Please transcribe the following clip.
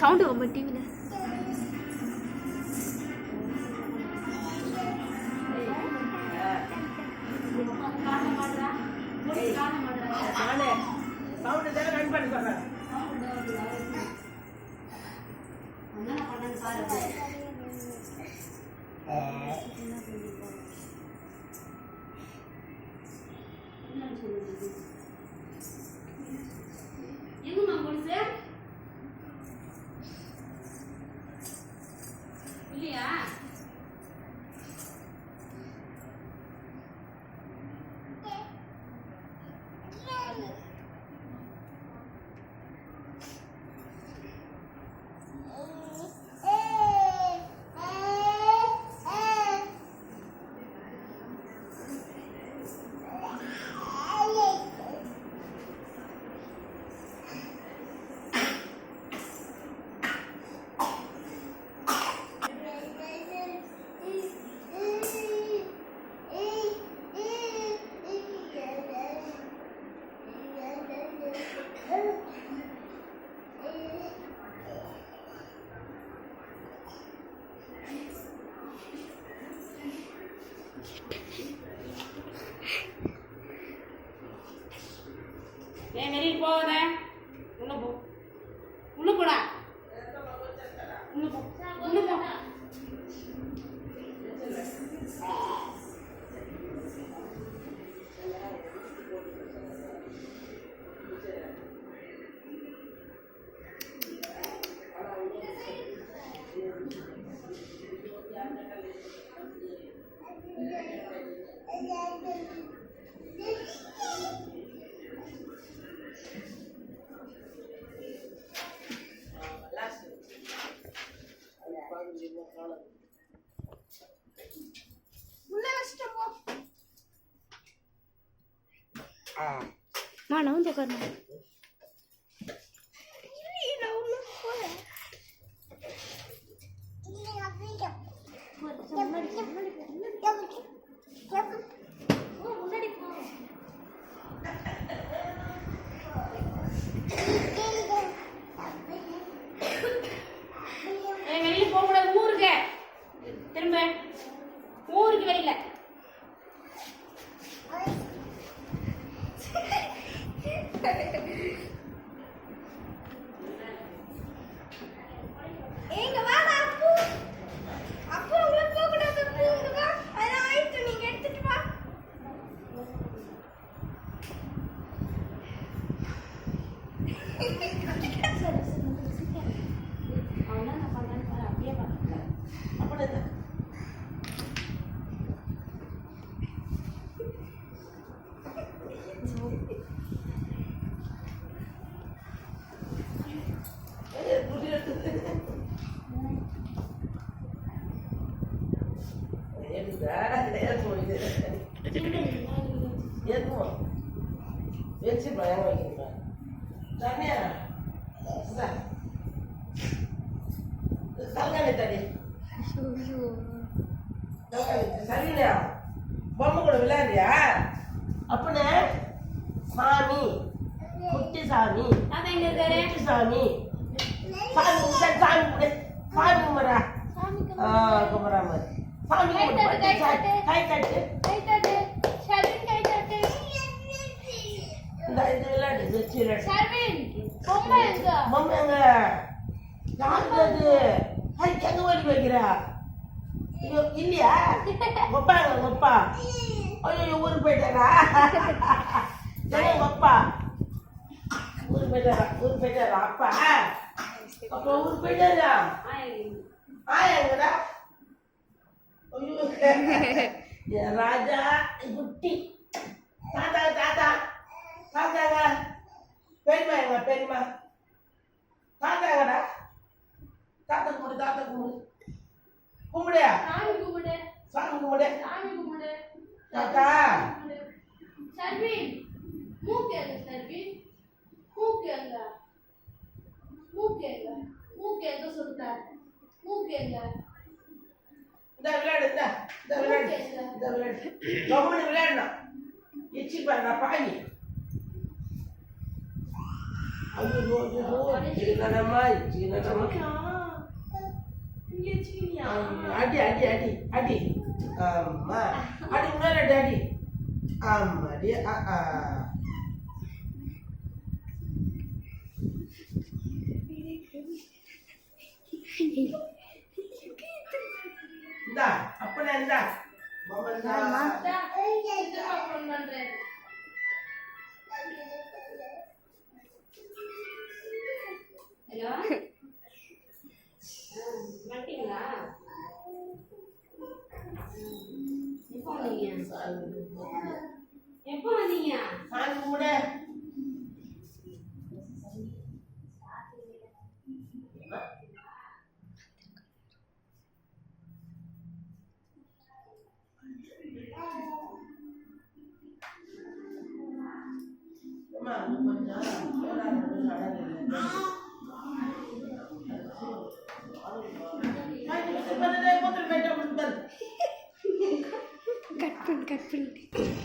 Sound ரொம்ப டிவியில். எங்கம்மா கொலுசு இல்லையா? ஏன் வெளியே போகாத, உள்ள போ, உள்ள போடா, உள்ள போ, உள்ள போ. மா நான் வந்து உட்காருங்க. வெளியே போக கூடாது, ஊருக்கு திரும்ப ஊருக்கு வெளியில. ஏங்க வாங்க அப்பு. அப்பு உள்ள போக கூடாது. அப்பு வா. அதான் ஆயிட்டு நீங்க எடுத்துட்டு வா. அவனா நான் பண்றேன்னு பாரு, அப்படியே பாருங்க. அப்படிதான் சரியா பொம்மை கூட விளையாடுறியா? அப்பனே சாமி குட்டி சாமி தாத்தா எங்க இருக்காரு? குட்டி சாமி சாமி சரி சாமி கூட சாமி குமரா குமரா மாதிரி சாமி கை தட்டு, கை தட்டு. கை தட்டு கை தட்டு, ஷர்வின் கை தட்டு. இந்த இது விளையாடு வச்சு விளையாடு ஷர்வின் பொம்மை எங்க? பொம்மை எங்க யாருக்கு அது? அதுக்கு எங்க ஓடி வைக்கிறா? ஐயோ இல்லையா? ஒப்பா எங்க ஒப்பா? ஐயோ ஊருக்கு போயிட்டாரா? எங்க ஒப்பா ஊருக்கு போயிட்டாரா அப்பா? அப்பா ஊருக்கு போயிட்டாரா? ஆயா எங்கடா? ஐயோ என் ராஜா குட்டி தாத்தா தாத்தா தாத்தாங்க பெரியமா எங்க பெரியமா தாத்தாங்கடா தாத்தா கும்பிடு கும்பிடுயா சாமி கும்பிடு, சாமி கும்பிடு சாமி கும்பிடு. தாத்தா ஷர்வின் மூக்கு எங்க? ஷர்வின் மூக்கு எங்க? மூக்கு எங்க? மூக்கு எங்க சொல்லுங்க? மூக்கு எங்க? இந்த விளையாடு இந்த விளையாடு கவனம் விளையாடணும் எச்சி பாருங்க பாய் ஐயோ சின்னம்மா சின்னம்மா இங்க வச்சுக்கிறியா அடி அடி அடி அடி அம்மா அடி இன்னொரு அடி அடி அம்மா அடி இந்தா அப்பனா இந்தா ஹலோ வந்துட்டீங்களா எப்போ வந்தீங்க எப்போ வந்தீங்க சாமி கும்பிட கட் பண்ணு